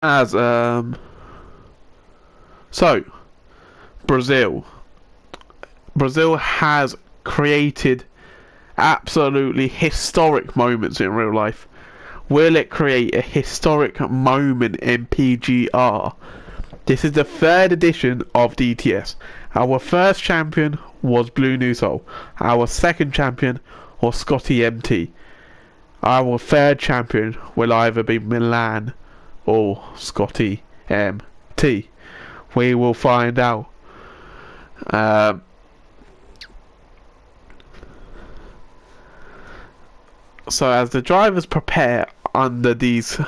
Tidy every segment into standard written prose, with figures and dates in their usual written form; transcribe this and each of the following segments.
as so Brazil. Brazil has created absolutely historic moments in real life. Will it create a historic moment in PGR? This is the third edition of DTS. Our first champion was Blue New Soul. Our second champion was Scotty MT. Our third champion will either be Milan or Scotty MT. We will find out. So as the drivers prepare under these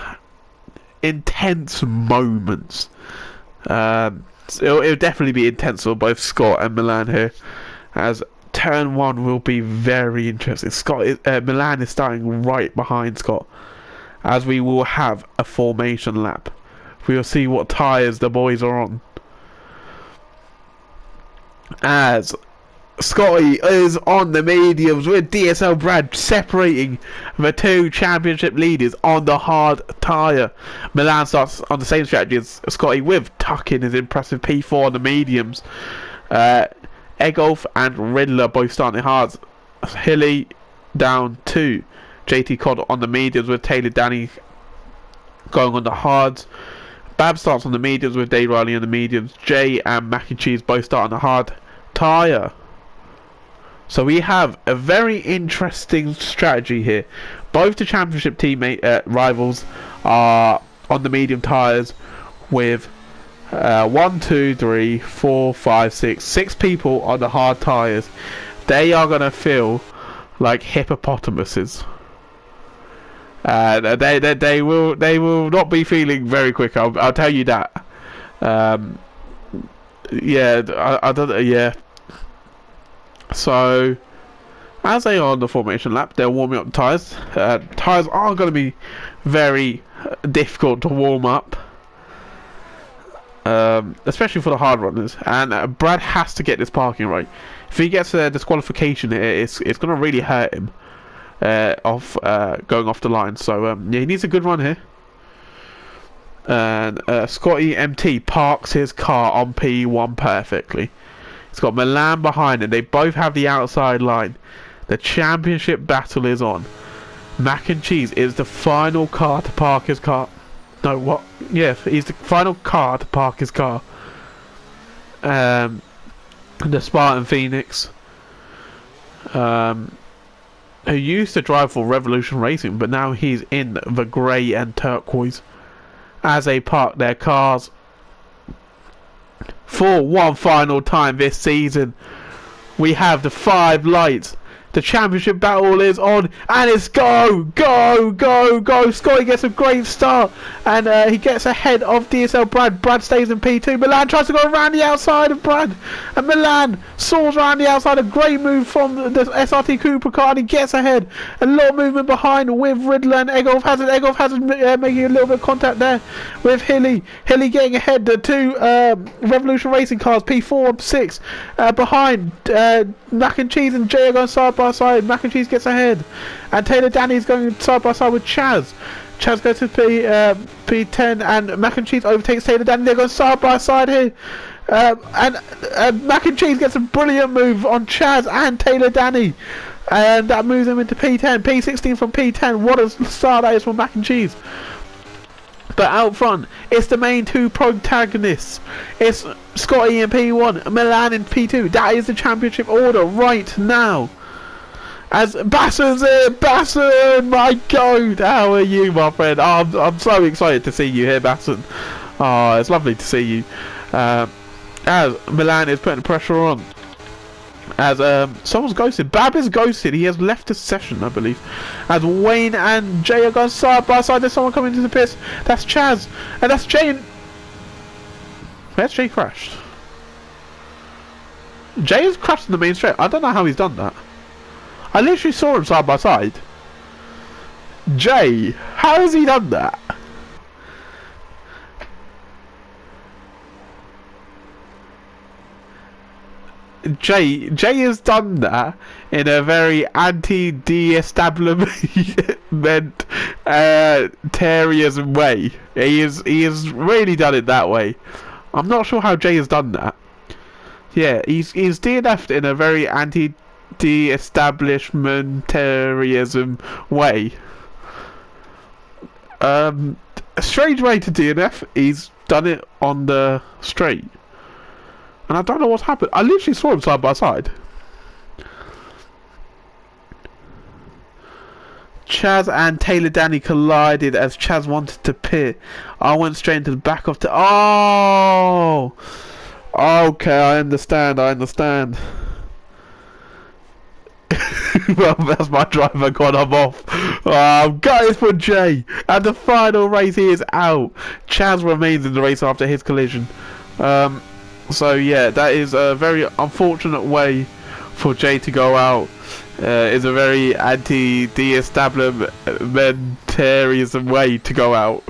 intense moments, it'll definitely be intense for both Scott and Milan here, as turn one will be very interesting. Milan is starting right behind Scott, as we will have a formation lap. We will see what tyres the boys are on, as Scotty is on the mediums with DSL Brad separating the two championship leaders on the hard tyre. Milan starts on the same strategy as Scotty, with tucking his impressive P4 on the mediums. Egolf and Riddler both starting hard. Hilly down to JT Cod on the mediums, with Taylor Danny going on the hards. Bab starts on the mediums with Dave Riley on the mediums. Jay and Mac and Cheese both start on the hard tyre. So we have a very interesting strategy here. Both the championship teammate rivals are on the medium tyres, with 1, 2, 3, 4, 5, 6 people on the hard tyres. They are gonna feel like hippopotamuses. They will not be feeling very quick. I'll tell you that. Yeah, I don't. Yeah. So, as they are on the formation lap, they're warming up the tyres. Tyres are going to be very difficult to warm up, especially for the hard runners. And Brad has to get this parking right. If he gets a disqualification here, it's going to really hurt him going off the line. So, yeah, he needs a good run here. And Scotty MT parks his car on P1 perfectly. It's got Milan behind him. They both have the outside line. The championship battle is on. Mac and Cheese is the final car to park his car. No, what? Yeah, he's the final car to park his car. The Spartan Phoenix, who used to drive for Revolution Racing, but now he's in the grey and turquoise, as they park their cars for one final time this season. We have the 5 lights. The championship battle is on, and it's go, go, go, go. Scotty gets a great start, and he gets ahead of DSL Brad. Brad stays in P2. Milan tries to go around the outside of Brad, and Milan soars around the outside. A great move from the SRT Cooper car, and he gets ahead. A lot of movement behind with Riddler and Egolf Hazard. Egolf Hazard making a little bit of contact there with Hilly. Hilly getting ahead. The two Revolution Racing cars, P4 and 6, behind. Mac and Cheese and Jay are going side by side. Mac and Cheese gets ahead, and Taylor Danny's going side by side with Chaz. Chaz goes to P10, and Mac and Cheese overtakes Taylor Danny. They're going side by side here, and Mac and Cheese gets a brilliant move on Chaz and Taylor Danny, and that moves them into P10. P16 from P10. What a start that is for Mac and Cheese. But out front, it's the main two protagonists. It's Scotty in P1, Milan in P2. That is the championship order right now. As Bassen's here, Bassen, my God, how are you, my friend? Oh, I'm so excited to see you here, Bassen. Oh, it's lovely to see you. As Milan is putting pressure on. As someone's ghosted. Bab is ghosted. He has left the session, I believe. As Wayne and Jay are going side by side. There's someone coming into the pits. That's Chaz. And that's Jay. Where's Jay crashed? Jay has crashed in the main straight. I don't know how he's done that. I literally saw him side by side. Jay, how has he done that? Jay has done that in a very anti-de-establishment Terrierism way. He has really done it that way. I'm not sure how Jay has done that. Yeah, he's DNF'd in a very anti-de-establishmentarianism way. A strange way to DNF. He's done it on the straight. And I don't know what's happened. I literally saw them side by side. Chaz and Taylor Danny collided as Chaz wanted to pit. I went straight into the back of the... Oh! Okay, I understand. Well, that's my driver gone. I'm off. I'm gutted for Jay. And the final race, he is out. Chaz remains in the race after his collision. So yeah, that is a very unfortunate way for Jay to go out. It's a very anti-de-establishmentarianism way to go out.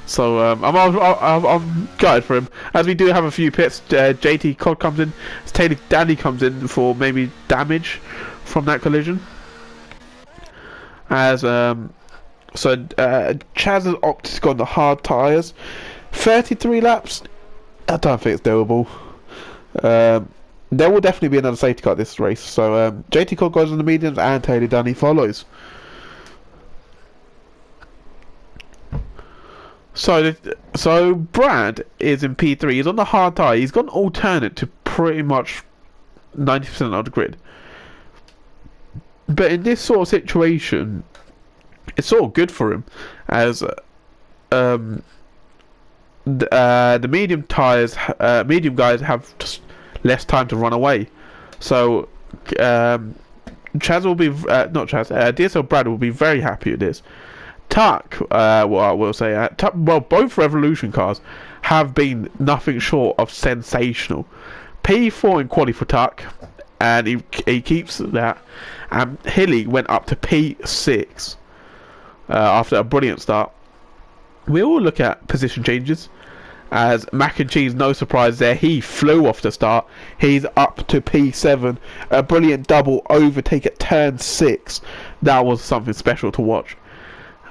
So I'm gutted for him. As we do have a few pits, JT Cod comes in, Taylor Danny comes in for maybe damage from that collision. As Chaz has opted to go on the hard tyres. 33 laps. I don't think it's doable. There will definitely be another safety car this race. So JT Cod goes on the mediums and Taylor Danny follows. So Brad is in P3. He's on the hard tyre. He's got an alternate to pretty much 90% of the grid. But in this sort of situation, it's sort of good for him, as the medium tyres, medium guys have just less time to run away. So Chaz will be not Chaz. DSL Brad will be very happy with this. Tuck, well, I will say, well, both Revolution cars have been nothing short of sensational. P4 in quali for Tuck, and he keeps that. And Hilly went up to P6 after a brilliant start. We will look at position changes, as Mac and Cheese, no surprise there, he flew off the start. He's up to P7, a brilliant double overtake at turn 6. That was something special to watch.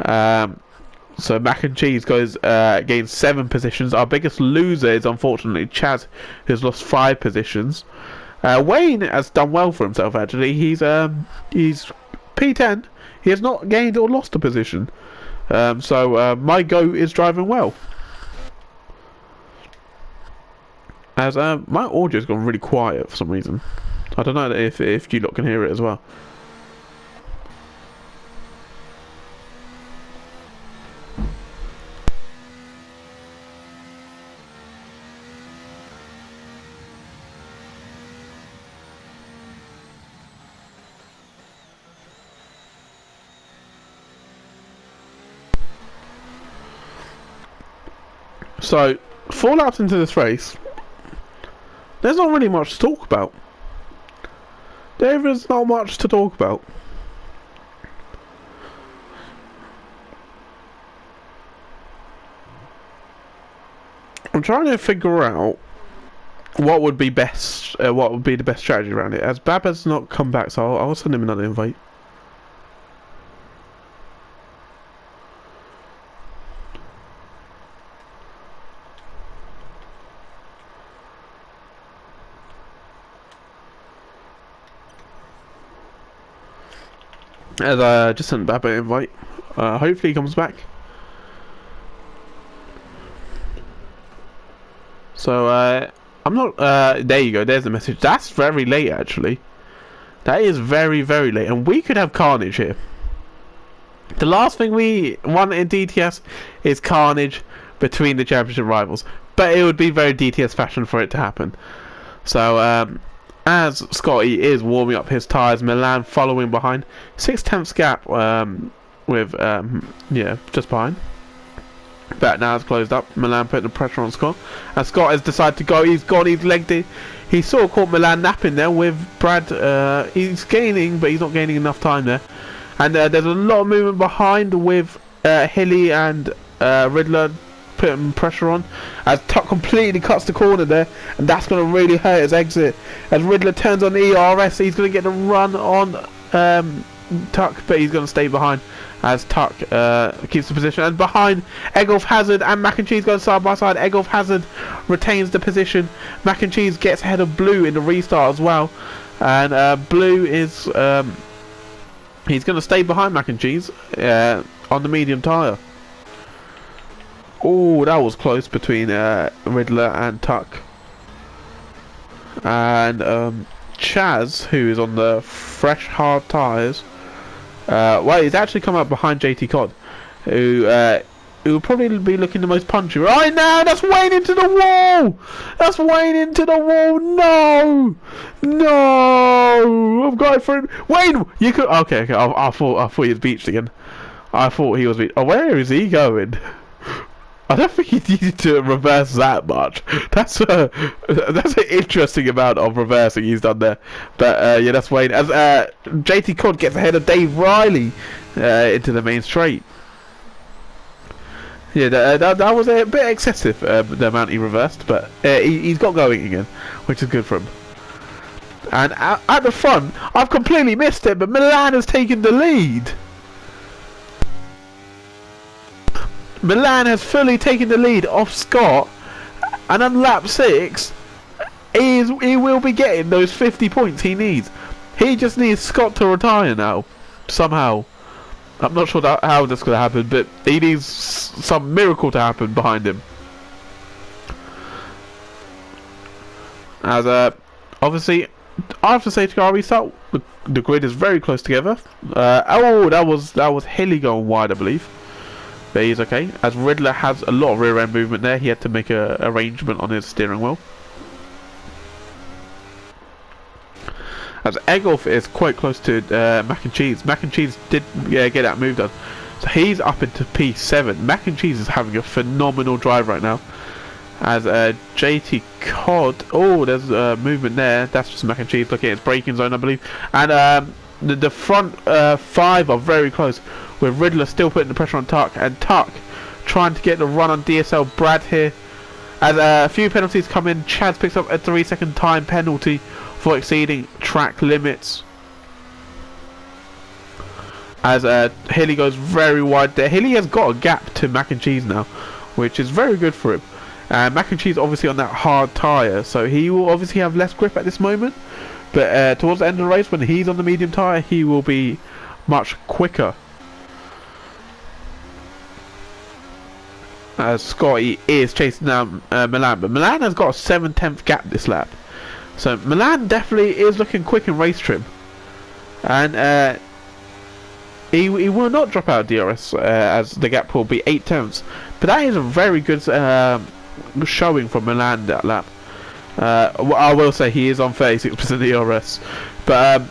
So Mac and Cheese gains 7 positions. Our biggest loser is unfortunately Chaz, who's lost 5 positions. Wayne has done well for himself actually. He's P10. He has not gained or lost a position. So my goat is driving well. As my audio's gone really quiet for some reason. I don't know if you lot can hear it as well. So, 4 laps into this race, there's not really much to talk about. There is not much to talk about. I'm trying to figure out what would be best, what would be the best strategy around it. As Bab has not come back, so I'll send him another invite. As I just sent Bab an invite. Hopefully he comes back. So I'm not there you go, there's the message. That's very late actually. That is very, very late, and we could have carnage here. The last thing we want in DTS is carnage between the championship rivals, but it would be very DTS fashion for it to happen. So as Scotty is warming up his tyres, Milan following behind, 6/10 gap with yeah, just behind. Back now is closed up. Milan putting the pressure on Scott, and Scott has decided to go. He's gone. He's legged it. He sort of caught Milan napping there with Brad. He's gaining, but he's not gaining enough time there. And there's a lot of movement behind with Hilly and Riddler putting pressure on, as Tuck completely cuts the corner there, and that's going to really hurt his exit. As Riddler turns on ERS, he's going to get the run on Tuck, but he's going to stay behind as Tuck keeps the position. And behind, Egolf Hazard and Mac and Cheese going side by side. Egolf Hazard retains the position. Mac and Cheese gets ahead of Blue in the restart as well, and Blue is he's going to stay behind Mac and Cheese on the medium tyre. Oh, that was close between Riddler and Tuck. And Chaz, who is on the fresh hard tyres, well, he's actually come up behind JT Cod, who will probably be looking the most punchy right now. That's Wayne into the wall. That's Wayne into the wall. No, no, I've got it for him. Wayne, you could. Okay. I thought he was beached again. I thought he was beached. Oh, where is he going? I don't think he needed to reverse that much. That's an interesting amount of reversing he's done there. But yeah, that's Wayne. As JT Cod gets ahead of Dave Riley into the main straight. Yeah, that was a bit excessive, the amount he reversed, but he's got going again, which is good for him. And at the front, I've completely missed it, but Milan has taken the lead. Milan has fully taken the lead off Scott, and on lap 6, he will be getting those 50 points he needs. He just needs Scott to retire now, somehow. I'm not sure how that's going to happen, but he needs some miracle to happen behind him. As obviously, after safety car restart, the grid is very close together. Oh, that was Hilly going wide, I believe. But he's okay, as Riddler has a lot of rear end movement there. He had to make a arrangement on his steering wheel. As Egolf is quite close to Mac and Cheese. Mac and Cheese did get that move done, so he's up into P7. Mac and Cheese is having a phenomenal drive right now. As JT Cod, oh, there's movement there. That's just Mac and Cheese looking at his braking zone, I believe. And the front 5 are very close, with Riddler still putting the pressure on Tuck, and Tuck trying to get the run on DSL Brad here. As a few penalties come in, Chaz picks up a 3-second time penalty for exceeding track limits. As Hilly goes very wide there. Hilly has got a gap to Mac and Cheese now, which is very good for him. Mac and Cheese obviously on that hard tyre, so he will obviously have less grip at this moment. But towards the end of the race, when he's on the medium tyre, he will be much quicker. As Scotty is chasing down Milan, but Milan has got a 7/10 gap this lap, so Milan definitely is looking quick in race trim, and he will not drop out of DRS, as the gap will be 8/10. But that is a very good showing from Milan that lap. I will say he is on 36% DRS, but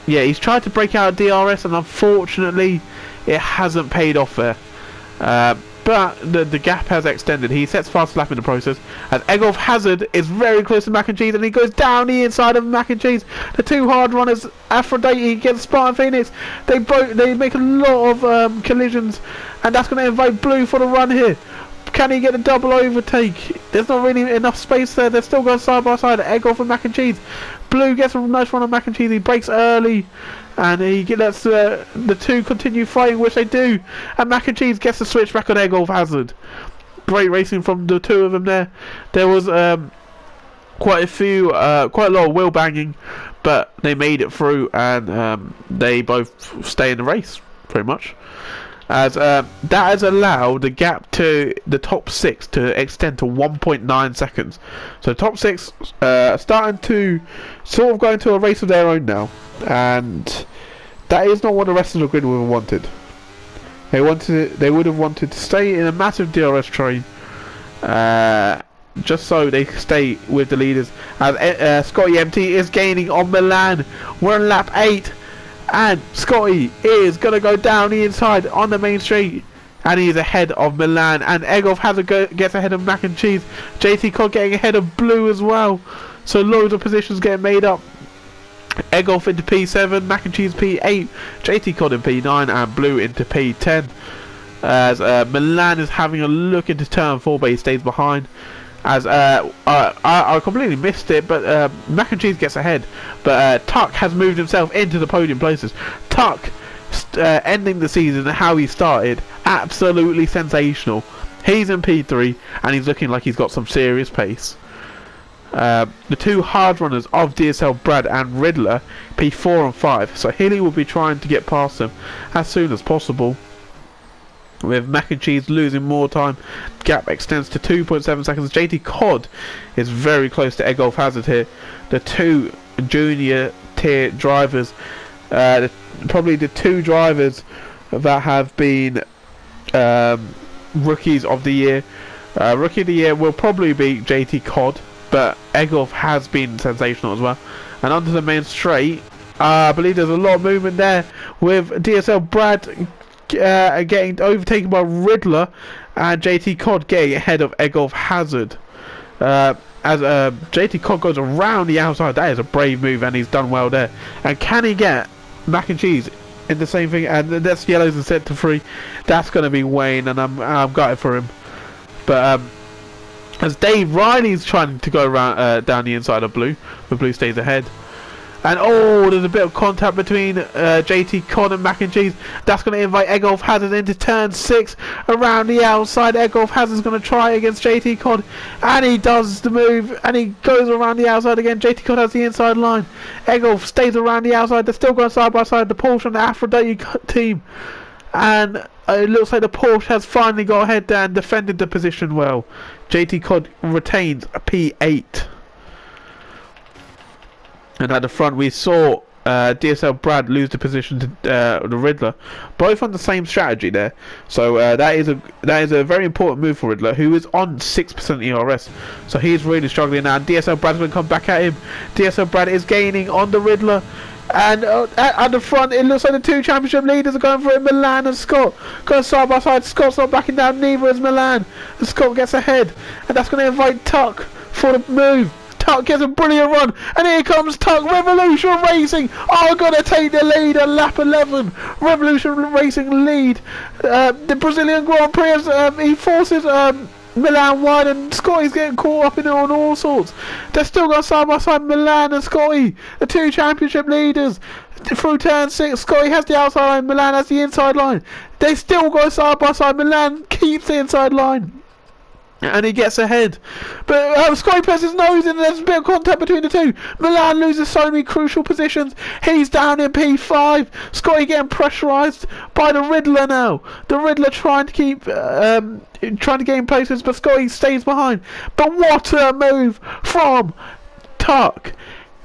yeah, he's tried to break out of DRS, and unfortunately it hasn't paid off there. But the gap has extended. He sets fast lap in the process, as Egolf Hazard is very close to Mac and Cheese, and he goes down the inside of Mac and Cheese. The two hard runners, Aphrodite against Spartan Phoenix, they make a lot of collisions, and that's going to invite Blue for the run here. Can he get a double overtake? There's not really enough space there. They're still going side by side. Egolf and Mac and Cheese. Blue gets a nice run on Mac and Cheese. He breaks early, and he lets the two continue fighting, which they do. And Mac and Cheese gets the switch back on Egolf Hazard. Great racing from the two of them there. There was quite a lot of wheel banging, but they made it through, and they both stay in the race pretty much. As that has allowed the gap to the top 6 to extend to 1.9 seconds. So top 6 starting to sort of go into a race of their own now, and that is not what the rest of the grid would have wanted. They would have wanted to stay in a massive DRS train, just so they stay with the leaders. As Scotty MT is gaining on Milan. We're on lap 8. And Scotty is going to go down the inside on the main straight, and he is ahead of Milan. And Egolf gets ahead of Mac and Cheese. JT Cod getting ahead of Blue as well. So loads of positions getting made up. Egolf into P7, Mac and Cheese P8, JT Cod in P9, and Blue into P10. as Milan is having a look into turn 4, but he stays behind. As I completely missed it, but Mac and Cheese gets ahead. But Tuck has moved himself into the podium places. Tuck ending the season how he started, absolutely sensational. He's in P3 and he's looking like he's got some serious pace. The two hard runners of DSL Brad and Riddler, P4 and 5. So Hilly will be trying to get past them as soon as possible. With Mac and Cheese losing more time, gap extends to 2.7 seconds. JT Cod is very close to Egolf Hazard here. The two junior tier drivers, probably the two drivers that have been rookies of the year. Rookie of the year will probably be JT Cod, but Egolf has been sensational as well. And onto the main straight, I believe there's a lot of movement there with DSL Brad getting overtaken by Riddler and JT Cod getting ahead of Egolf Hazard. As JT Cod goes around the outside, that is a brave move and he's done well there. And can he get Mac and Cheese in the same thing? And that's yellows and set to 3. That's going to be Wayne, and I'm gutted for him. But as Dave Riley's trying to go around down the inside of Blue, but Blue stays ahead. And there's a bit of contact between JT Cod and Mac and Cheese. That's going to invite Egolf Hazard into turn 6 around the outside. Egolf Hazard's going to try against JT Cod, and he does the move, and he goes around the outside again. JT Cod has the inside line. Egolf stays around the outside. They're still going side by side, the Porsche and the Aphrodite team. And it looks like the Porsche has finally got ahead there and defended the position well. JT Cod retains a P8. And at the front we saw DSL Brad lose the position to the Riddler, both on the same strategy there. So that is a very important move for Riddler, who is on 6% ERS. So he's really struggling now. DSL Brad's going to come back at him. DSL Brad is gaining on the Riddler. And at the front, it looks like the two championship leaders are going for it. Milan and Scott going side by side. Scott's not backing down, neither is Milan. And Scott gets ahead, and that's going to invite Tuck for the move. Tuck gets a brilliant run, and here comes Tuck. Revolution Racing are going to take the lead at lap 11. Revolution Racing lead the Brazilian Grand Prix as he forces Milan wide, and Scotty's getting caught up in it on all sorts. They're still going side by side, Milan and Scotty, the two championship leaders. Through turn 6, Scotty has the outside line, Milan has the inside line. They still go side by side, Milan keeps the inside line. And he gets ahead, but Scotty puts his nose in, and there's a bit of contact between the two. Milan loses so many crucial positions. He's down in P5. Scotty getting pressurised by the Riddler now. The Riddler trying to keep trying to gain places, but Scotty stays behind. But what a move from Tuck!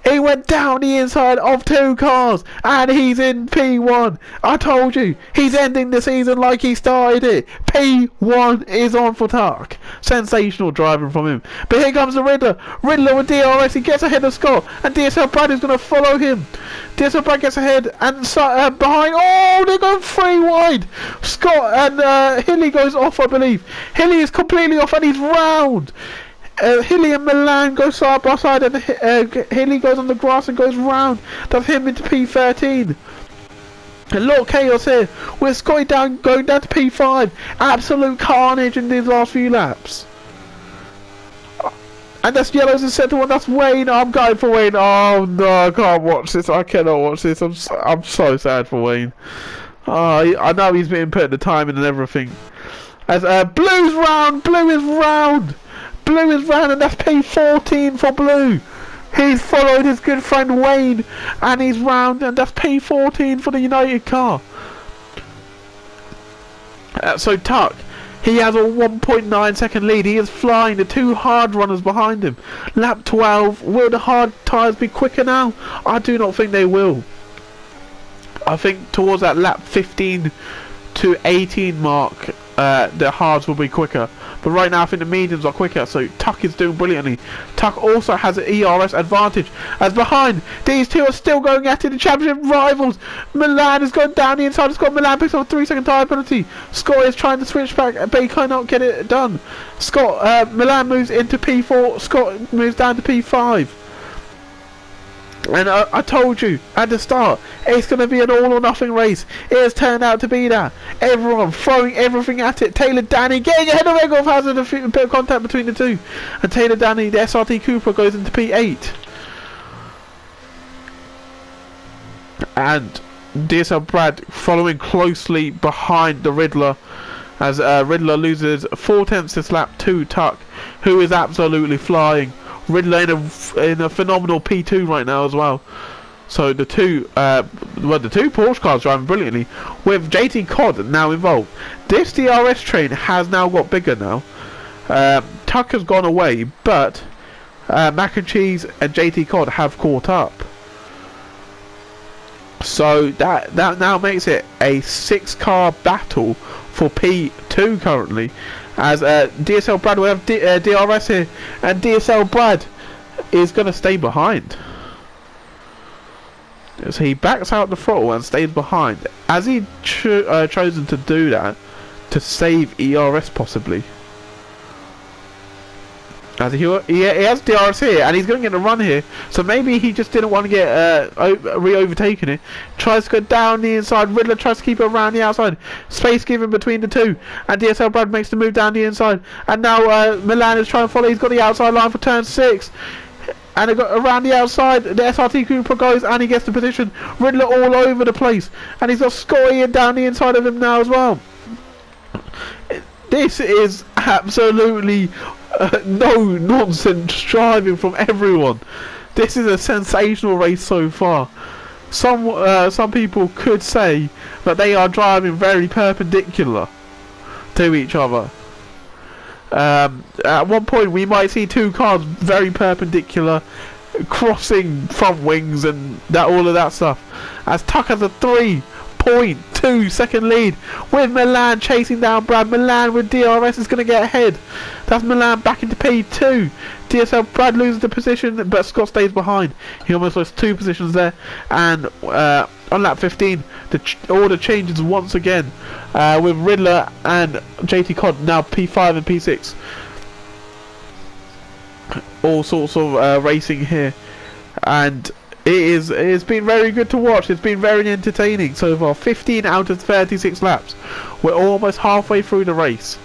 He went down the inside of two cars, and he's in P1. I told you, he's ending the season like he started it. P1 is on for Tuck. Sensational driving from him. But here comes the Riddler. Riddler with DRS, he gets ahead of Scott, and DSL Brad is going to follow him. DSL Brad gets ahead, and behind, they're going 3 wide. Scott and Hilly goes off, I believe. Hilly is completely off, and he's round. Hilly and Milan go side by side, and Hilly goes on the grass and goes round. That's him into P13. A lot of chaos here with Scotty going down to P5. Absolute carnage in these last few laps. And that's yellows in centre one. That's Wayne. I'm going for Wayne. Oh no, I can't watch this. I cannot watch this. I'm so sad for Wayne. I know he's been putting the time in and everything. As Blue's round. Blue is round. Blue is round, and that's P14 for Blue. He's followed his good friend Wayne, and he's round, and that's P14 for the United car. So Tuck, he has a 1.9 second lead. He is flying. The two hard runners behind him. Lap 12. Will the hard tyres be quicker now? I do not think they will. I think towards that lap 15 to 18 mark, the hards will be quicker. But right now I think the mediums are quicker, so Tuck is doing brilliantly. Tuck also has an ERS advantage. As behind, these two are still going at it, the championship rivals. Milan is going down the inside. Scott Milan picks up a 3-second tyre penalty. Scott is trying to switch back, but he cannot get it done. Milan moves into P4. Scott moves down to P5. And I told you at the start, it's going to be an all or nothing race. It has turned out to be that. Everyone throwing everything at it. Taylor Danny getting ahead of Egolf, has a bit of contact between the two. And Taylor Danny, the SRT Cooper, goes into P8. And DSL Brad following closely behind the Riddler, as Riddler loses 4/10 this lap to Tuck, who is absolutely flying. Riddler in a phenomenal P2 right now as well. So the two Porsche cars driving brilliantly, with JT Cod now involved. This DRS train has now got bigger now. Tuck has gone away, but Mac and Cheese and JT Cod have caught up. So that now makes it a 6-car battle for P2 currently, as DSL Brad will have DRS here, and DSL Brad is going to stay behind. So he backs out the throttle and stays behind. Has he chosen to do that to save ERS possibly? As he has DRS here, and he's going to get a run here, so maybe he just didn't want to get re-overtaken it. Tries to go down the inside. Riddler tries to keep it around the outside. Space given between the two, and DSL Brad makes the move down the inside. And now Milan is trying to follow. He's got the outside line for turn 6. And got around the outside, the SRT Cooper goes, and he gets the position. Riddler all over the place, and he's got Scotty down the inside of him now as well. This is absolutely no nonsense driving from everyone. This is a sensational race so far. Some people could say that they are driving very perpendicular to each other. At one point we might see two cars very perpendicular, crossing front wings and all of that stuff, as Tuck has a 3.2 second lead, with Milan chasing down Brad. Milan with DRS is going to get ahead. That's Milan back into P2. DSL Brad loses the position, but Scott stays behind. He almost lost 2 positions there. And on lap 15, the order changes once again, with Riddler and JT Cod now P5 and P6. All sorts of racing here, and it's been very good to watch. It's been very entertaining so far. 15 out of 36 laps. We're almost halfway through the race.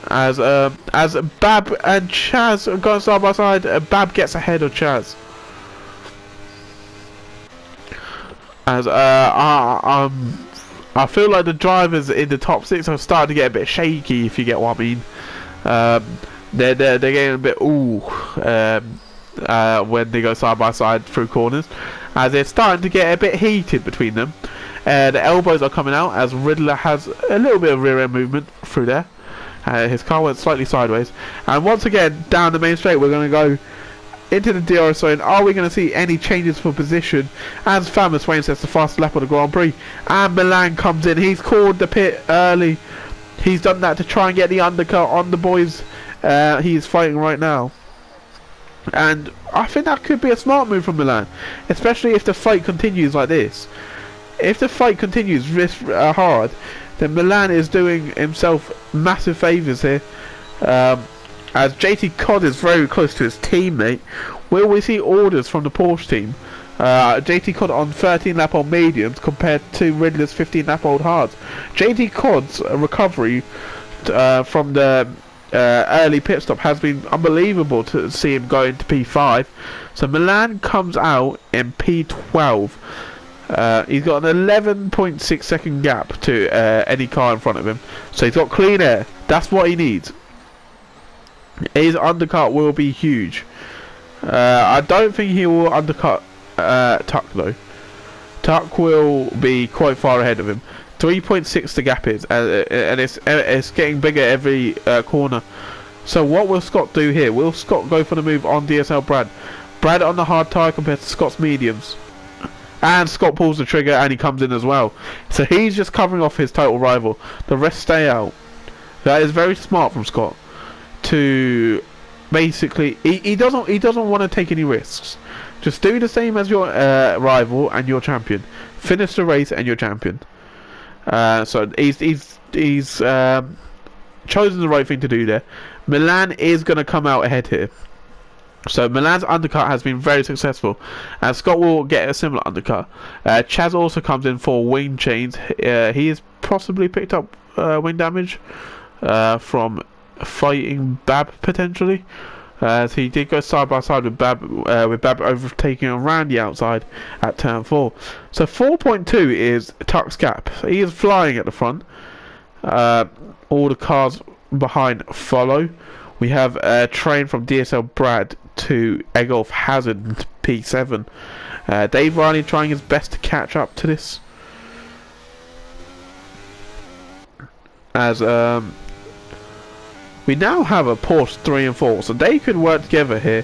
As Bab and Chaz are going side by side, Bab gets ahead of Chaz. As I feel like the drivers in the top 6 are starting to get a bit shaky, if you get what I mean. They're getting a bit when they go side by side through corners, as they're starting to get a bit heated between them. The elbows are coming out, as Riddler has a little bit of rear end movement through there. His car went slightly sideways, and once again down the main straight we're going to go into the DRS zone. Are we going to see any changes for position, as Famous Wayne sets the fastest lap of the Grand Prix, and Milan comes in. He's called the pit early. He's done that to try and get the undercut on the boys he's fighting right now, and I think that could be a smart move from Milan, especially if the fight continues like this. If the fight continues this hard, then Milan is doing himself massive favours here, as JT Cod is very close to his teammate. Will we see orders from the Porsche team? JT Cod on 13 lap old mediums compared to Riddler's 15 lap old hards. JT Cod's recovery from the early pit stop has been unbelievable to see him go into P5. So Milan comes out in P12. He's got an 11.6 second gap to any car in front of him, so he's got clean air. That's what he needs. His undercut will be huge. I don't think he will undercut Tuck though. Tuck will be quite far ahead of him. 3.6 the gap is, and it's getting bigger every corner. So what will Scott do here? Will Scott go for the move on DSL Brad? Brad on the hard tyre compared to Scott's mediums. And Scott pulls the trigger and he comes in as well. So he's just covering off his total rival. The rest stay out. That is very smart from Scott. To basically, he doesn't want to take any risks. Just do the same as your rival and your champion. Finish the race and you're champion. So he's chosen the right thing to do there. Milan is going to come out ahead here. So Milan's undercut has been very successful, and Scott will get a similar undercut. Chaz also comes in for wing chains. He has possibly picked up wing damage from fighting Bab potentially. So he did go side by side with Bab overtaking around the outside at turn 4. So 4.2 is Tuck's gap. So he is flying at the front. All the cars behind follow. We have a train from DSL Brad to Egolf Hazard into P7. Dave Riley trying his best to catch up to this. As we now have a Porsche 3 and 4, so they could work together here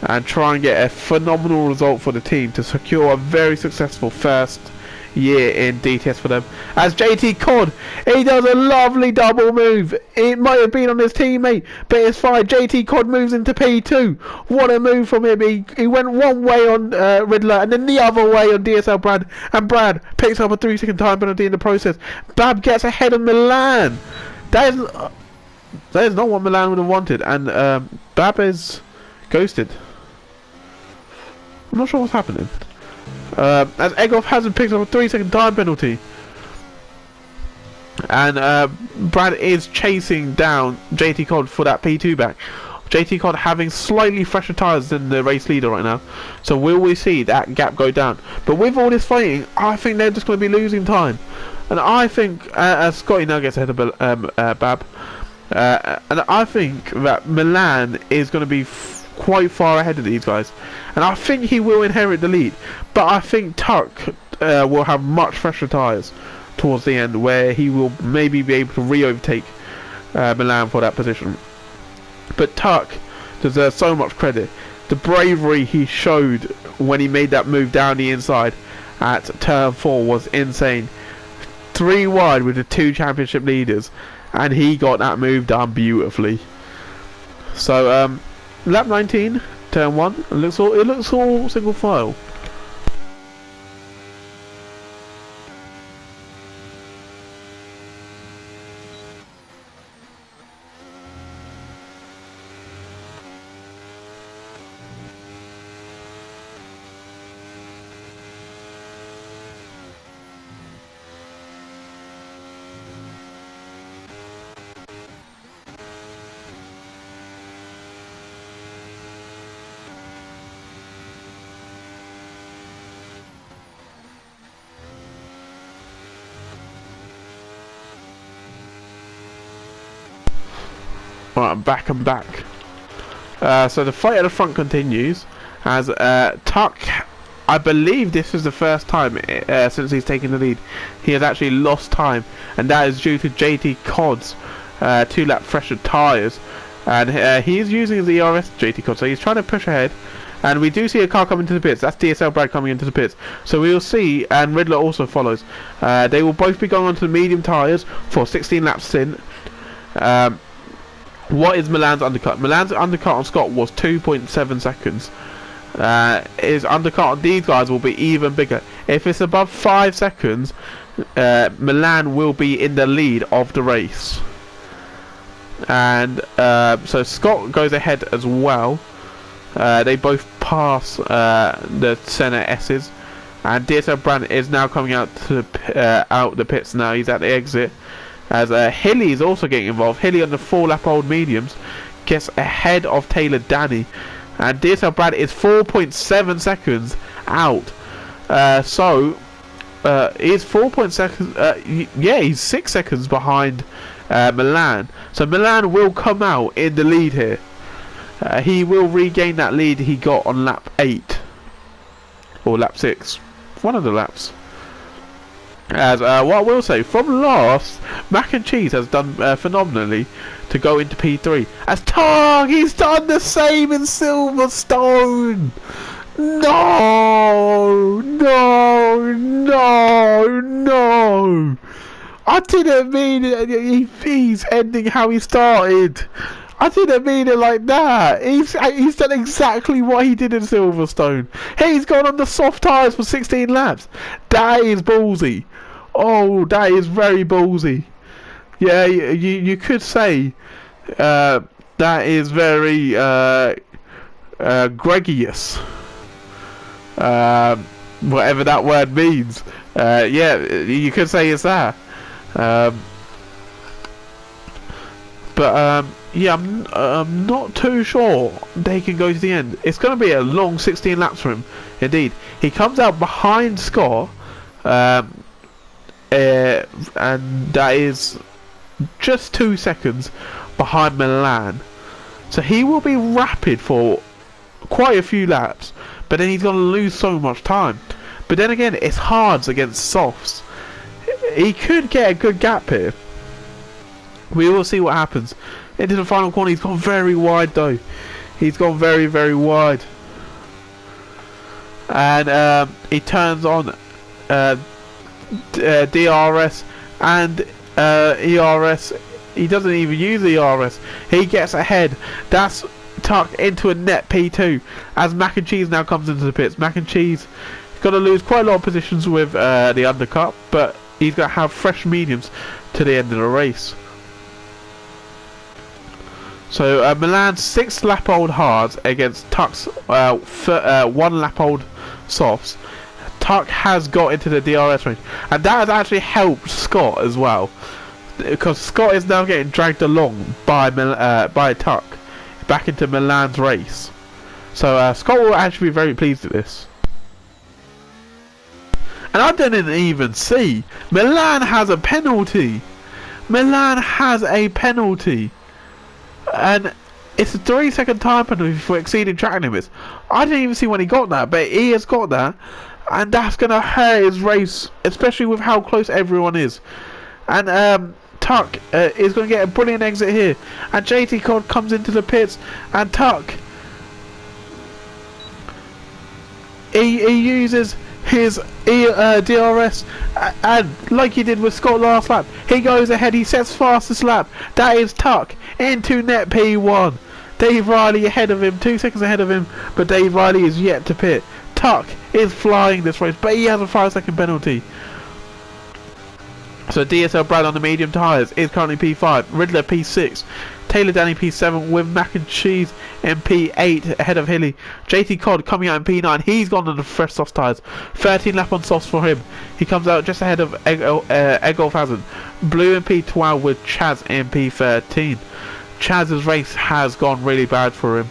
and try and get a phenomenal result for the team to secure a very successful first year in DTS for them. As JT Cod, he does a lovely double move. It might have been on his teammate, but it's fine. JT Cod moves into P2. What a move from him. He went one way on Riddler and then the other way on DSL Brad, and Brad picks up a 3-second time penalty in the process. Bab gets ahead of Milan. That is not what Milan would have wanted, and Bab is ghosted. I'm not sure what's happening. As Egolf hasn't picked up a 3-second time penalty, and Brad is chasing down JT Cod for that P2 back. JT Cod having slightly fresher tyres than the race leader right now, so will we see that gap go down? But with all this fighting, I think they're just going to be losing time, and I think Scotty now gets ahead of Bab, and I think that Milan is going to be quite far ahead of these guys, and I think he will inherit the lead, but I think Tuck will have much fresher tyres towards the end, where he will maybe be able to re-overtake Milan for that position. But Tuck deserves so much credit. The bravery he showed when he made that move down the inside at turn 4 was insane. 3 wide with the 2 championship leaders, and he got that move done beautifully. So lap 19, turn 1. It looks all single file. Alright, I'm back. So the fight at the front continues as Tuck, I believe this is the first time since he's taken the lead he has actually lost time, and that is due to JT Cod's 2-lap fresher tyres, and he is using the ERS JT Cod, so he's trying to push ahead. And we do see a car coming into the pits. That's DSL Brad coming into the pits. So we will see, and Riddler also follows. They will both be going onto the medium tyres for 16 laps in. What is Milan's undercut? Milan's undercut on Scott was 2.7 seconds. His undercut on these guys will be even bigger. If it's above 5 seconds, Milan will be in the lead of the race. And so Scott goes ahead as well. They both pass the Senna S's, and DSL Brand is now coming out to out the pits now. He's at the exit. As Hilly is also getting involved. Hilly on the 4-lap old mediums gets ahead of Taylor Danny, and DSL Brad is 4.7 seconds out. So he's 4.7 yeah, he's 6 seconds behind Milan. So Milan will come out in the lead here. He will regain that lead he got on lap 8 or lap 6, one of the laps. As what I will say, from last, Mac and Cheese has done phenomenally to go into P3. As Tog, he's done the same in Silverstone. No, no, no, no. I didn't mean it. He's ending how he started. I didn't mean it like that. He's done exactly what he did in Silverstone. He's gone on the soft tyres for 16 laps. That is ballsy. Oh, that is very ballsy. Yeah, you could say that is very Gregarious. Whatever that word means. Yeah, you could say it's that. But yeah, I'm not too sure they can go to the end. It's going to be a long 16 laps for him. Indeed, he comes out behind Scott, and that is just 2 seconds behind Milan. So he will be rapid for quite a few laps, but then he's going to lose so much time. But then again, it's hards against softs. He could get a good gap here. We will see what happens. Into the final corner, he's gone very wide though. He's gone very, very wide. And he turns on DRS and ERS. He doesn't even use ERS. He gets ahead. That's tucked into a net P2 as Mac and Cheese now comes into the pits. Mac and Cheese is going to lose quite a lot of positions with the undercut, but he's going to have fresh mediums to the end of the race. So Milan's 6 lap old hards against Tuck's 1 lap old softs. Tuck has got into the DRS range, and that has actually helped Scott as well, because Scott is now getting dragged along by Tuck back into Milan's race. So Scott will actually be very pleased with this. And I didn't even see Milan has a penalty. Milan has a penalty. And it's a 3-second time penalty for exceeding track limits. I didn't even see when he got that, but he has got that, and that's going to hurt his race, especially with how close everyone is. And Tuck is going to get a brilliant exit here, and JT Cod comes into the pits, and Tuck, he uses his DRS, and like he did with Scott last lap, he goes ahead, he sets fastest lap. That is Tuck into net P1. Dave Riley ahead of him, 2 seconds ahead of him, but Dave Riley is yet to pit. Tuck is flying this race, but he has a 5-second penalty. So DSL Brad on the medium tyres is currently P5, Riddler P6, Taylor Danny P7 with Mac and Cheese in P8 ahead of Hilly. JT Cod coming out in P9, he's gone on the fresh soft tyres, 13 lap on softs for him. He comes out just ahead of Egolf Hazard. Blue in P12 with Chaz in P13. Chaz's race has gone really bad for him.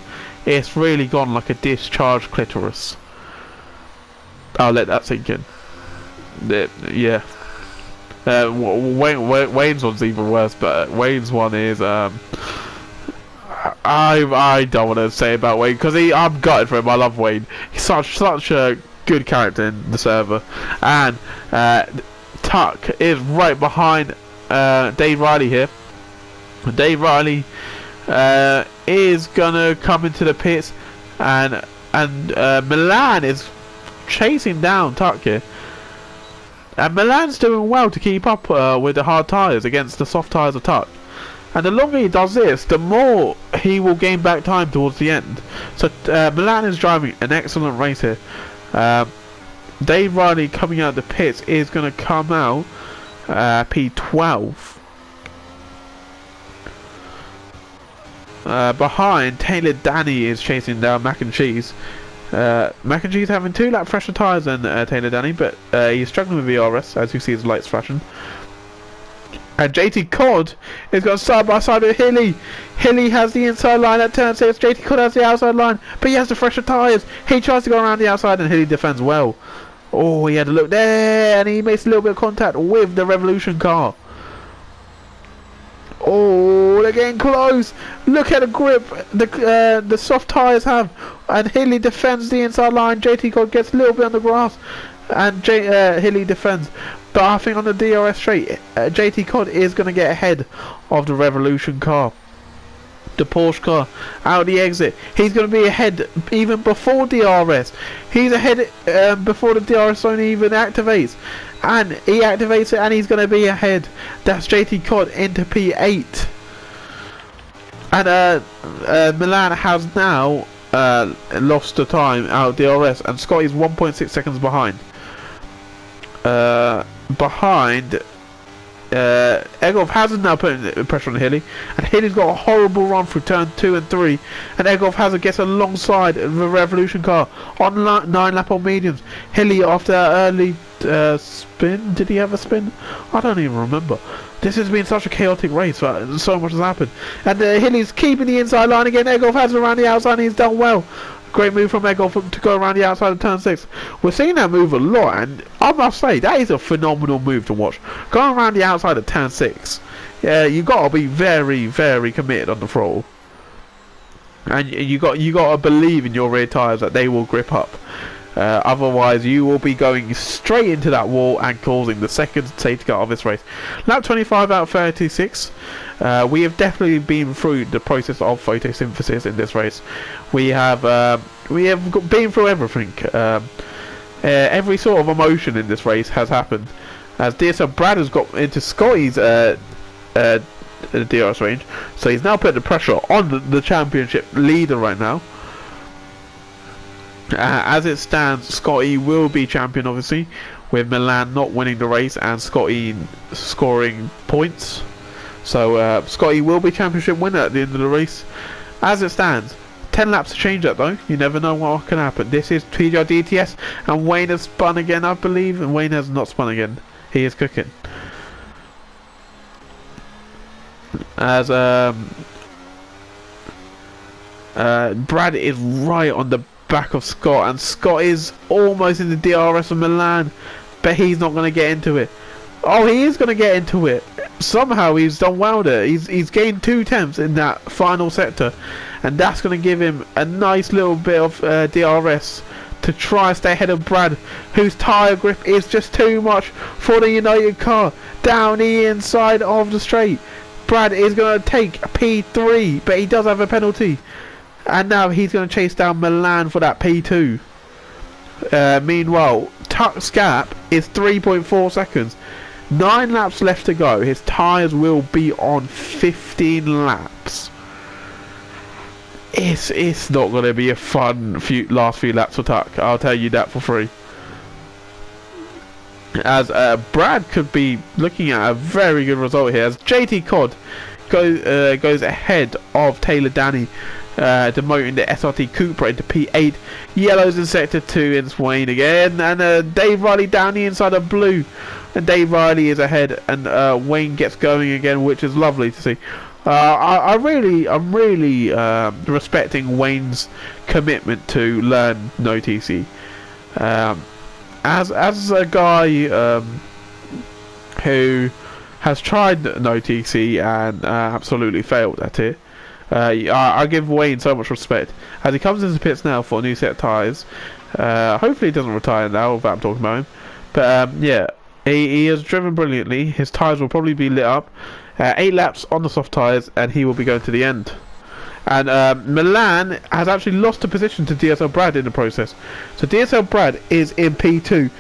It's really gone like a discharged clitoris. I'll let that sink in. Yeah. Wayne's one's even worse, but Wayne's one is I don't want to say about Wayne, because I'm gutted for him. I love Wayne. He's such a good character in the server. And Tuck is right behind Dave Riley here. Dave Riley is gonna come into the pits, and Milan is chasing down Tuck here. And Milan's doing well to keep up with the hard tyres against the soft tyres of Tuck. And the longer he does this, the more he will gain back time towards the end. So Milan is driving an excellent race here. Dave Riley coming out of the pits is going to come out P12. Behind, Taylor Danny is chasing down Mac and Cheese. Mac and Cheese having 2 lap fresher tyres than Taylor Danny, but he's struggling with VRS as you see his lights flashing. And JT Cod is going side by side with Hilly. Hilly has the inside line at turn 6. JT Cod has the outside line, but he has the fresher tyres. He tries to go around the outside and Hilly defends well. Oh, he had a look there, and he makes a little bit of contact with the Revolution car. Oh, they're getting close. Look at the grip the soft tyres have. And Hilly defends the inside line. JT Cod gets a little bit on the grass, and Hilly defends. But I think on the DRS straight, JT Cod is going to get ahead of the Revolution car. The Porsche car out of the exit. He's going to be ahead even before DRS. He's ahead before the DRS zone even activates. And he activates it, and he's going to be ahead. That's JT Cod into P8. And Milan has now lost the time out of DRS, and Scott is 1.6 seconds behind. Egolf Hazard now putting pressure on Hilly, and Hilly's got a horrible run through turn 2 and 3, and Egolf Hazard gets alongside the Revolution car on 9 lap on mediums. Hilly, after that early spin, did he have a spin? I don't even remember. This has been such a chaotic race, so much has happened, and Hilly's keeping the inside line again. Egolf Hazard around the outside, and he's done well. Great move from Egolf to go around the outside of turn 6. We're seeing that move a lot, and I must say that is a phenomenal move to watch. Going around the outside of turn 6, yeah, you gotta be very, very committed on the throttle, and you got to believe in your rear tyres that they will grip up. Otherwise, you will be going straight into that wall and causing the second safety car of this race. Lap 25 out of 36. We have definitely been through the process of photosynthesis in this race. We have been through everything. Every sort of emotion in this race has happened. As DSL Brad has got into Scotty's DRS range, so he's now put the pressure on the championship leader right now. As it stands, Scotty will be champion, obviously, with Milan not winning the race and Scotty scoring points. So Scotty will be championship winner at the end of the race. As it stands, 10 laps to change that though. You never know what can happen. This is TGR DTS, and Wayne has spun again, I believe, and Wayne has not spun again. He is cooking. As Brad is right on the back of Scott, and Scott is almost in the DRS of Milan, but he's not going to get into it. Oh, he is going to get into it. Somehow he's done well there. He's gained 2 tenths in that final sector, and that's going to give him a nice little bit of DRS to try and stay ahead of Brad, whose tyre grip is just too much for the United car. Down the inside of the straight, Brad is going to take P3, but he does have a penalty. And now he's going to chase down Milan for that P2. Meanwhile, Tuck's gap is 3.4 seconds. 9 laps left to go. His tyres will be on 15 laps. It's not going to be a fun last few laps for Tuck. I'll tell you that for free. As Brad could be looking at a very good result here. As JT Codd goes ahead of Taylor Danny, demoting the SRT Cupra into P8. Yellows in sector 2 in Swain again, and Dave Riley down the inside of blue, and Dave Riley is ahead, and Wayne gets going again, which is lovely to see. I'm really respecting Wayne's commitment to learn No TC. As a guy who has tried No TC and absolutely failed at it, I give Wayne so much respect as he comes into pits now for a new set of tyres. Hopefully he doesn't retire now without I'm talking about him, but yeah, he has driven brilliantly. His tyres will probably be lit up. 8 laps on the soft tyres, and he will be going to the end. And Milan has actually lost a position to DSL Brad in the process, so DSL Brad is in P2.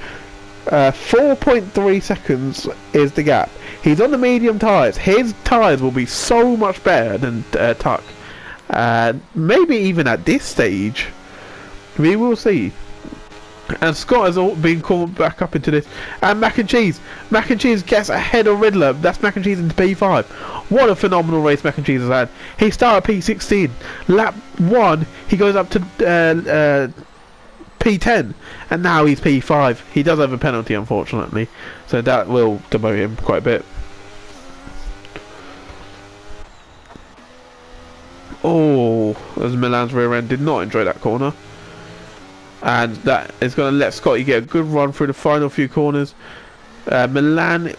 4.3 seconds is the gap. He's on the medium tyres. His tyres will be so much better than Tuck. Maybe even at this stage. We will see. And Scott has been called back up into this. And Mac and Cheese. Mac and Cheese gets ahead of Riddler. That's Mac and Cheese into P5. What a phenomenal race Mac and Cheese has had. He started P16. Lap 1, he goes up to P10, and now he's P5. He does have a penalty, unfortunately, so that will demote him quite a bit. Oh, as Milan's rear end did not enjoy that corner, and that is going to let Scotty get a good run through the final few corners. Milan,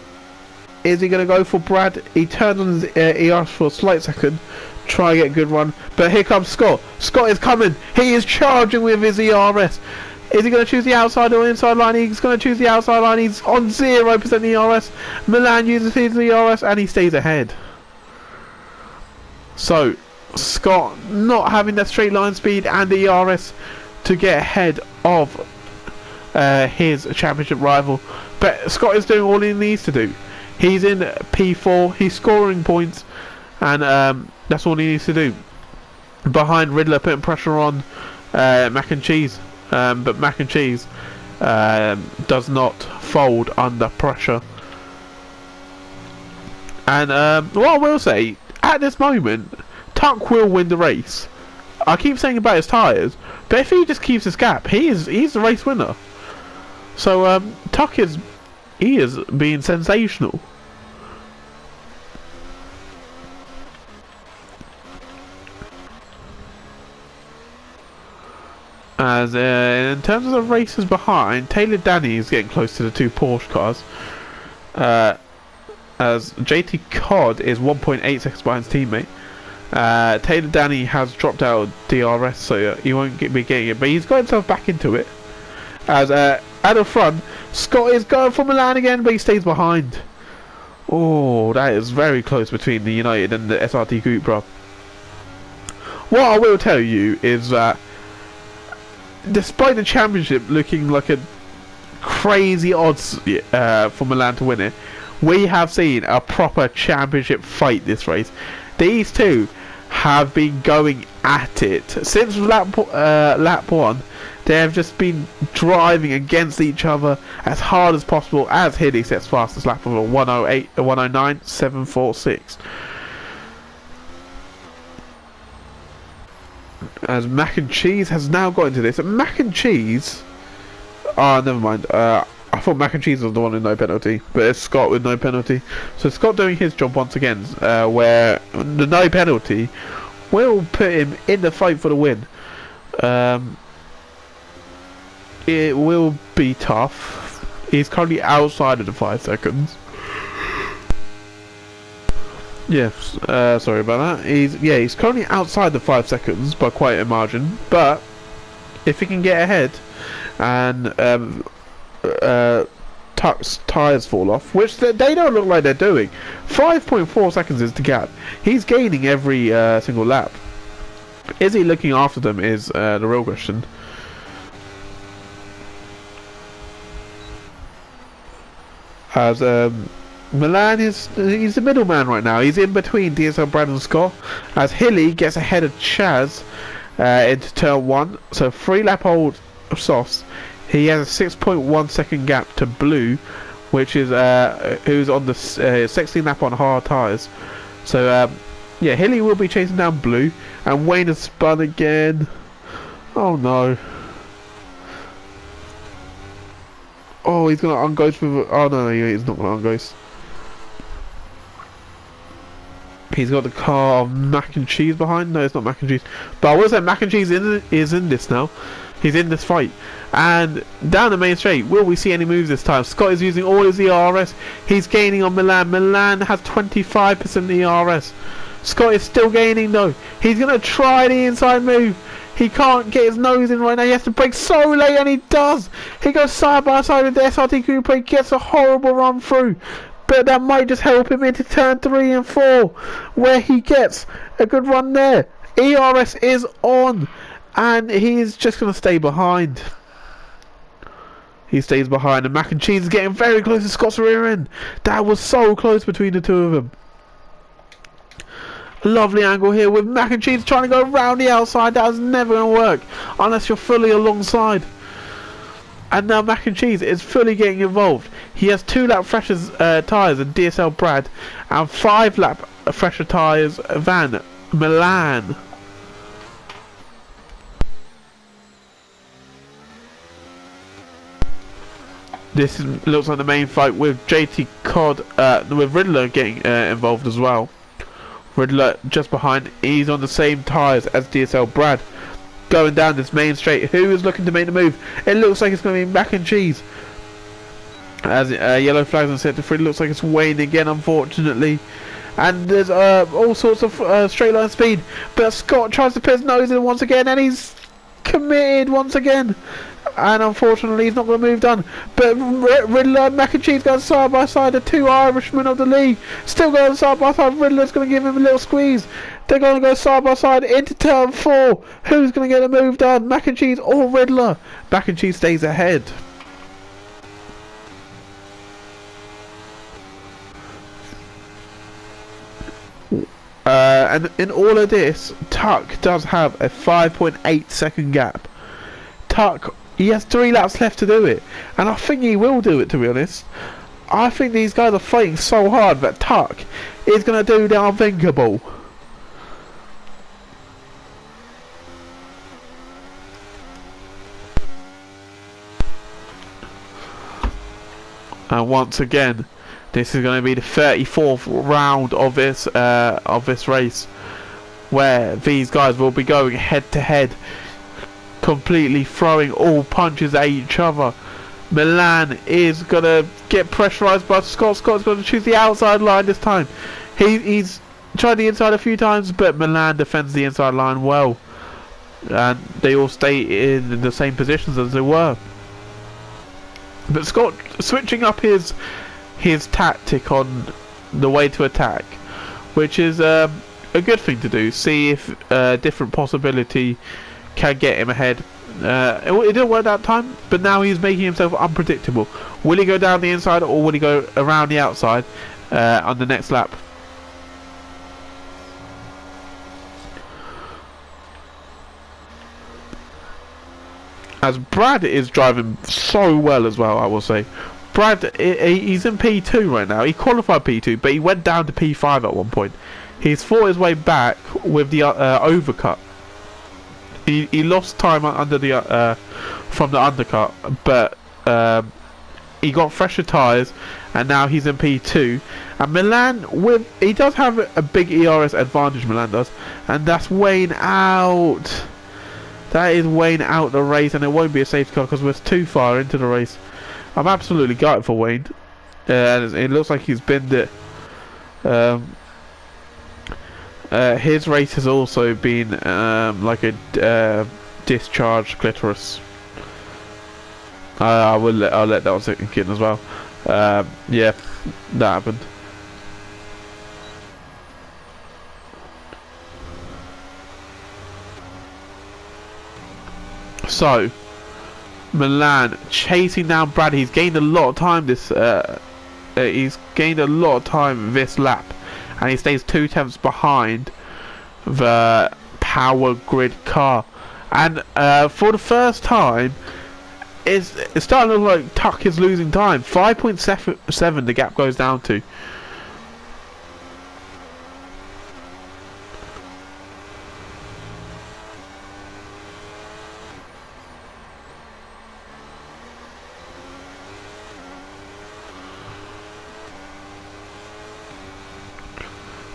is he going to go for Brad? He turns on his ERS for a slight second, try and get a good run, but here comes Scott. Scott is coming. He is charging with his ERS. Is he going to choose the outside or inside line? He's going to choose the outside line. He's on 0% ERS. Milan uses his ERS and he stays ahead. So Scott not having that straight line speed and the ERS to get ahead of his championship rival, but Scott is doing all he needs to do. He's in P4. He's scoring points, and that's all he needs to do. Behind Riddler, putting pressure on Mac and Cheese, but Mac and Cheese does not fold under pressure. And what I will say, at this moment, Tuck will win the race. I keep saying about his tyres, but if he just keeps his gap, he's the race winner. So Tuck is being sensational. As in terms of the races behind, Taylor Danny is getting close to the two Porsche cars. As JT Cod is 1.8 seconds behind his teammate. Taylor Danny has dropped out of DRS, so he won't be getting it, but he's got himself back into it. As at the front, Scott is going for Milan again, but he stays behind. Oh, that is very close between the United and the SRT group, bro. What I will tell you is that despite the championship looking like a crazy odds for Milan to win it, we have seen a proper championship fight this race. These two have been going at it since lap 1. They have just been driving against each other as hard as possible, as Hilly sets fastest lap of a 109.746. As Mac and Cheese has now got into this. Mac and Cheese... Oh, never mind. I thought Mac and Cheese was the one with no penalty, but it's Scott with no penalty. So Scott doing his job once again, where the no penalty will put him in the fight for the win. It will be tough. He's currently outside of the 5 seconds. Yes, sorry about that. He's currently outside the 5 seconds by quite a margin, but if he can get ahead and Tuck's tyres fall off, which they don't look like they're doing, 5.4 seconds is the gap. He's gaining every single lap. Is he looking after them is the real question. As Milan he's the middleman right now. He's in between DSL Brad and Scott, as Hilly gets ahead of Chaz into turn 1. So 3 lap old softs. He has a 6.1 second gap to Blue, which is who's on the 16 lap on hard tyres. So yeah, Hilly will be chasing down Blue, and Wayne has spun again. Oh no. Oh, he's gonna unghost with. Oh no, he's not gonna unghost. He's got the car of Mac and Cheese behind. No, it's not Mac and Cheese. But I will say Mac and Cheese is in this now. He's in this fight. And down the main straight, will we see any moves this time? Scott is using all his ERS. He's gaining on Milan. Milan has 25% ERS. Scott is still gaining though. He's going to try the inside move. He can't get his nose in right now. He has to brake so late, and he does. He goes side by side with the SRT Coupe. He gets a horrible run through. But that might just help him into turn 3 and 4, where he gets a good run there. ERS is on, and he's just going to stay behind. He stays behind, and Mac and Cheese is getting very close to Scott's rear end. That was so close between the two of them. Lovely angle here with Mac and Cheese trying to go around the outside. That is never going to work unless you're fully alongside. And now Mac and Cheese is fully getting involved. He has 2 lap freshers tyres and DSL Brad, and 5 lap fresher tyres Van Milan. This looks like the main fight with JT Cod, with Riddler getting involved as well. Riddler just behind. He's on the same tyres as DSL Brad. Going down this main straight. Who is looking to make the move? It looks like it's going to be Mac and Cheese. As yellow flags on sector 3. Looks like it's Wayne again, unfortunately. And there's all sorts of straight line speed. But Scott tries to put his nose in once again, and he's committed once again. And unfortunately, he's not going to move done. But Riddler and Mac and Cheese going side by side. The 2 Irishmen of the league still going side by side. Riddler's going to give him a little squeeze. They're going to go side by side into turn 4. Who's going to get a move done? Mac and Cheese or Riddler? Mac and Cheese stays ahead. And in all of this, Tuck does have a 5.8 second gap. Tuck, he has 3 laps left to do it, and I think he will do it, to be honest. I think these guys are fighting so hard that Tuck is going to do the unthinkable. And once again, this is going to be the 34th round of this race, where these guys will be going head to head, completely throwing all punches at each other. Milan is going to get pressurised by Scott. Scott's going to choose the outside line this time. He's tried the inside a few times, but Milan defends the inside line well. And they all stay in the same positions as they were. But Scott switching up his tactic on the way to attack, which is a good thing to do. See if a different possibility can get him ahead. It didn't work that time, but now he's making himself unpredictable. Will he go down the inside, or will he go around the outside on the next lap? As Brad is driving so well as well, I will say. Brad, he's in P2 right now. He qualified P2, but he went down to P5 at one point. He's fought his way back with the overcut. He lost time under the from the undercut, but he got fresher tyres, and now he's in P2. And Milan, he does have a big ERS advantage, Milan does, and that's weighing out. That is weighing out the race, and it won't be a safety car because we're too far into the race. I'm absolutely gutted for Wayne. It looks like he's binned it. His race has also been like a discharged clitoris. I'll let that one sink in as well. Yeah, that happened. So Milan chasing down Brad. He's gained a lot of time this lap, and he stays 2/10 behind the Power Grid car. And for the first time, it's starting to look like Tuck is losing time. 5.7 the gap goes down to.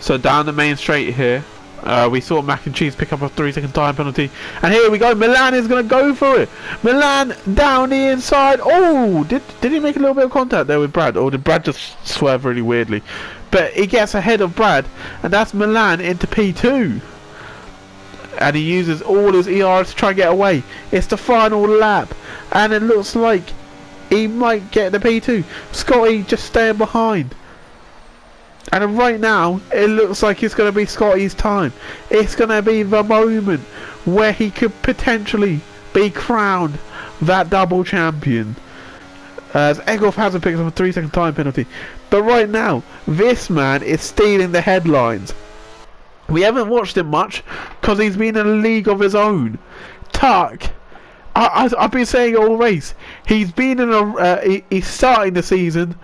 So down the main straight here, we saw Mac and Cheese pick up a 3-second time penalty, and here we go. Milan is going to go for it. Milan down the inside. Oh, did he make a little bit of contact there with Brad, or did Brad just swerve really weirdly? But he gets ahead of Brad, and that's Milan into P2. And he uses all his ERs to try and get away. It's the final lap, and it looks like he might get the P2. Scotty just staying behind. And right now, it looks like it's going to be Scotty's time. It's going to be the moment where he could potentially be crowned that double champion. As Egolf hasn't picked up a 3-second time penalty. But right now, this man is stealing the headlines. We haven't watched him much because he's been in a league of his own. Tuck, I've been saying all race. He's been in he's starting the season.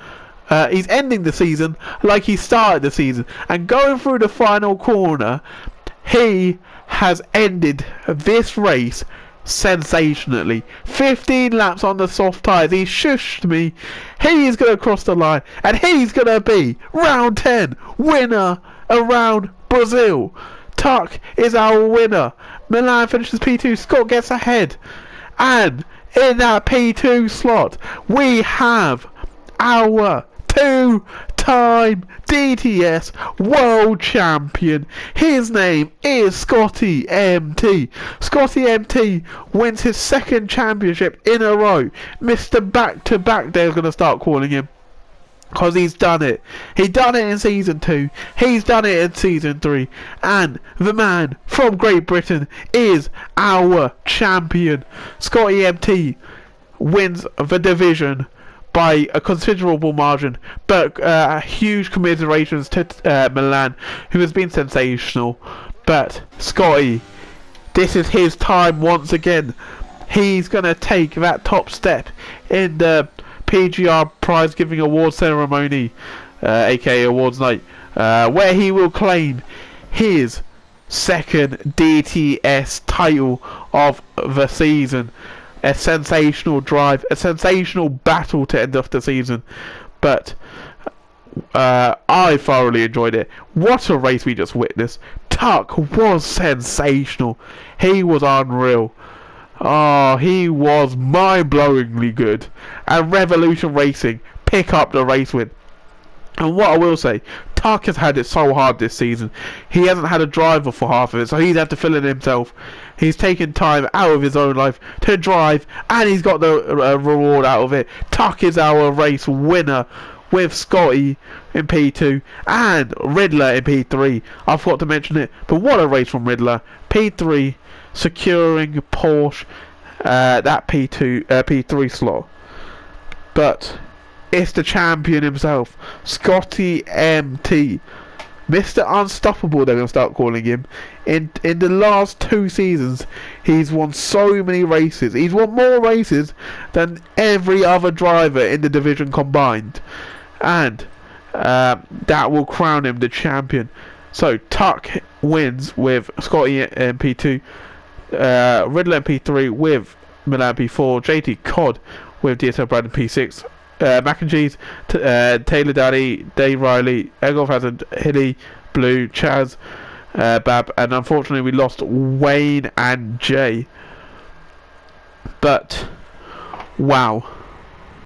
He's ending the season like he started the season, and going through the final corner, he has ended this race sensationally. 15 laps on the soft tyres. He shushed me. He is going to cross the line, and he's going to be round 10 winner around Brazil. Tuck is our winner. Milan finishes P2. Scott gets ahead, and in that P2 slot we have our two-time DTS World Champion. His name is Scotty MT. Scotty MT wins his second championship in a row. Mr. Back-to-Back, they're going to start calling him, because he's done it. He done it in Season 2. He's done it in Season 3. And the man from Great Britain is our champion. Scotty MT wins the division by a considerable margin, but huge commiserations to Milan, who has been sensational. But Scotty, this is his time once again. He's going to take that top step in the PGR prize giving award ceremony, aka awards night, where he will claim his second DTS title of the season. A sensational drive, a sensational battle to end off the season, but I thoroughly enjoyed it. What a race we just witnessed. Tuck was sensational. He was unreal. Oh, he was mind-blowingly good. And Revolution Racing pick up the race win. And what I will say, Tuck has had it so hard this season. He hasn't had a driver for half of it, so he's had to fill it himself. He's taken time out of his own life to drive, and he's got the reward out of it. Tuck is our race winner with Scotty in P2 and Riddler in P3. I forgot to mention it, but what a race from Riddler. P3 securing Porsche that P3 slot. But it's the champion himself, Scotty MT, Mr. Unstoppable, they're going to start calling him. In the last 2 seasons, he's won so many races. He's won more races than every other driver in the division combined. And that will crown him the champion. So Tuck wins with Scotty in P2, Riddler in P3 with Milan P4, JT Codd with DSL Brad in P6, Mac and Cheese, Taylor Daddy, Dave Riley, Egolf Hazard, Hilly, Blue, Chaz, Bab, and unfortunately we lost Wayne and Jay. But wow.